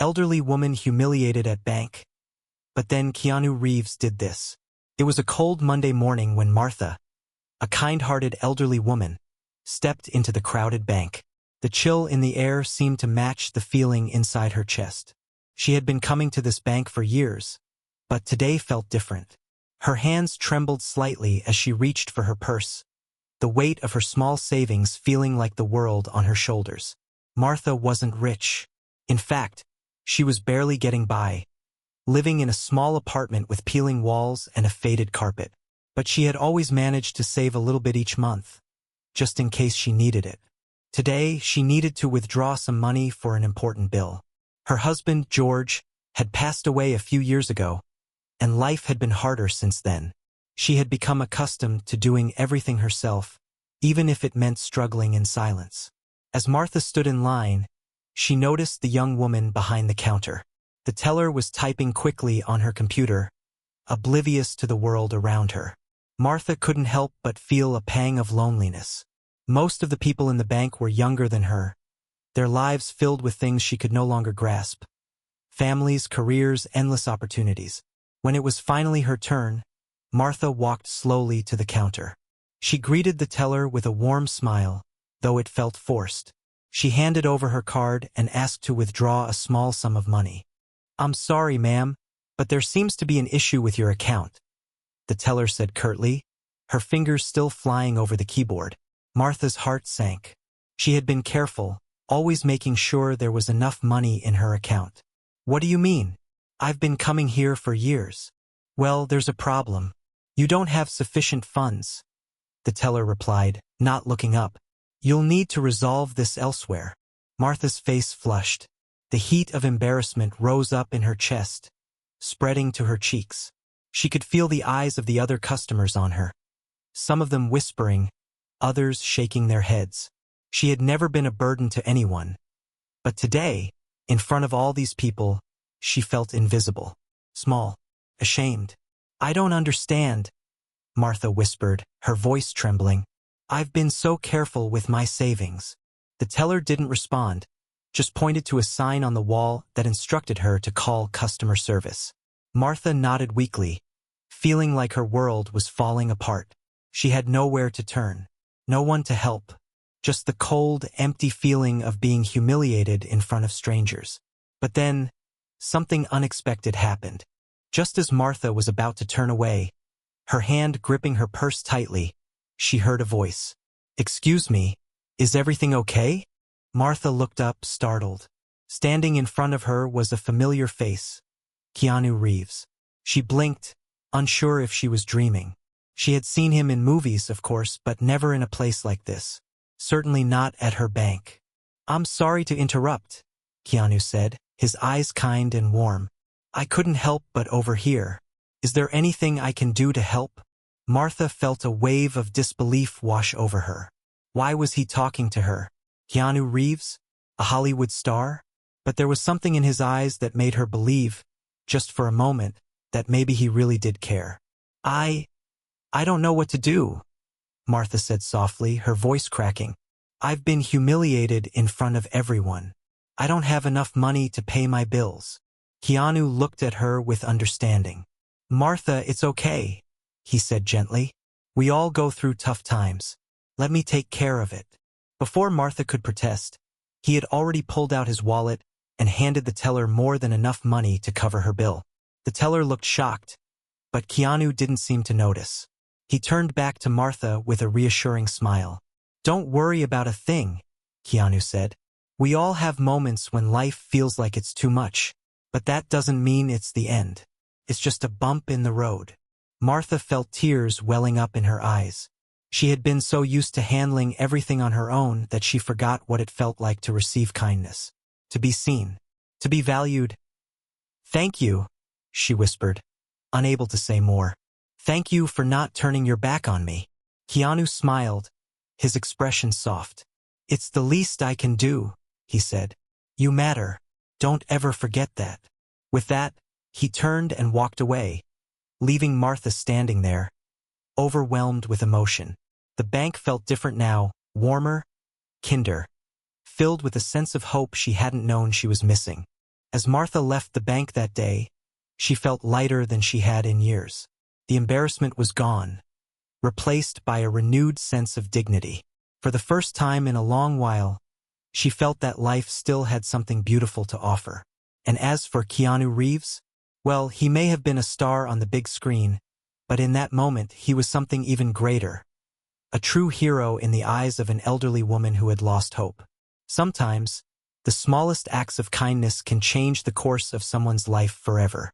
Elderly woman humiliated at bank. But then Keanu Reeves did this. It was a cold Monday morning when Martha, a kind-hearted elderly woman, stepped into the crowded bank. The chill in the air seemed to match the feeling inside her chest. She had been coming to this bank for years, but today felt different. Her hands trembled slightly as she reached for her purse, the weight of her small savings feeling like the world on her shoulders. Martha wasn't rich. In fact, she was barely getting by, living in a small apartment with peeling walls and a faded carpet. But she had always managed to save a little bit each month, just in case she needed it. Today, she needed to withdraw some money for an important bill. Her husband, George, had passed away a few years ago, and life had been harder since then. She had become accustomed to doing everything herself, even if it meant struggling in silence. As Martha stood in line, she noticed the young woman behind the counter. The teller was typing quickly on her computer, oblivious to the world around her. Martha couldn't help but feel a pang of loneliness. Most of the people in the bank were younger than her, their lives filled with things she could no longer grasp. Families, careers, endless opportunities. When it was finally her turn, Martha walked slowly to the counter. She greeted the teller with a warm smile, though it felt forced. She handed over her card and asked to withdraw a small sum of money. "I'm sorry, ma'am, but there seems to be an issue with your account," the teller said curtly, her fingers still flying over the keyboard. Martha's heart sank. She had been careful, always making sure there was enough money in her account. "What do you mean? I've been coming here for years." "Well, there's a problem. You don't have sufficient funds," the teller replied, not looking up. "You'll need to resolve this elsewhere." Martha's face flushed. The heat of embarrassment rose up in her chest, spreading to her cheeks. She could feel the eyes of the other customers on her, some of them whispering, others shaking their heads. She had never been a burden to anyone, but today, in front of all these people, she felt invisible, small, ashamed. "I don't understand," Martha whispered, her voice trembling. "I've been so careful with my savings." The teller didn't respond, just pointed to a sign on the wall that instructed her to call customer service. Martha nodded weakly, feeling like her world was falling apart. She had nowhere to turn, no one to help, just the cold, empty feeling of being humiliated in front of strangers. But then, something unexpected happened. Just as Martha was about to turn away, her hand gripping her purse tightly, she heard a voice. "Excuse me, is everything okay?" Martha looked up, startled. Standing in front of her was a familiar face, Keanu Reeves. She blinked, unsure if she was dreaming. She had seen him in movies, of course, but never in a place like this. Certainly not at her bank. "I'm sorry to interrupt," Keanu said, his eyes kind and warm. "I couldn't help but overhear. Is there anything I can do to help?" Martha felt a wave of disbelief wash over her. Why was he talking to her? Keanu Reeves? A Hollywood star? But there was something in his eyes that made her believe, just for a moment, that maybe he really did care. I don't know what to do," Martha said softly, her voice cracking. "I've been humiliated in front of everyone. I don't have enough money to pay my bills." Keanu looked at her with understanding. "Martha, it's okay," he said gently. "We all go through tough times. Let me take care of it." Before Martha could protest, he had already pulled out his wallet and handed the teller more than enough money to cover her bill. The teller looked shocked, but Keanu didn't seem to notice. He turned back to Martha with a reassuring smile. "Don't worry about a thing," Keanu said. "We all have moments when life feels like it's too much, but that doesn't mean it's the end. It's just a bump in the road." Martha felt tears welling up in her eyes. She had been so used to handling everything on her own that she forgot what it felt like to receive kindness, to be seen, to be valued. "Thank you," she whispered, unable to say more. "Thank you for not turning your back on me." Keanu smiled, his expression soft. "It's the least I can do," he said. "You matter. Don't ever forget that." With that, he turned and walked away, leaving Martha standing there, overwhelmed with emotion. The bank felt different now, warmer, kinder, filled with a sense of hope she hadn't known she was missing. As Martha left the bank that day, she felt lighter than she had in years. The embarrassment was gone, replaced by a renewed sense of dignity. For the first time in a long while, she felt that life still had something beautiful to offer. And as for Keanu Reeves, well, he may have been a star on the big screen, but in that moment he was something even greater. A true hero in the eyes of an elderly woman who had lost hope. Sometimes, the smallest acts of kindness can change the course of someone's life forever.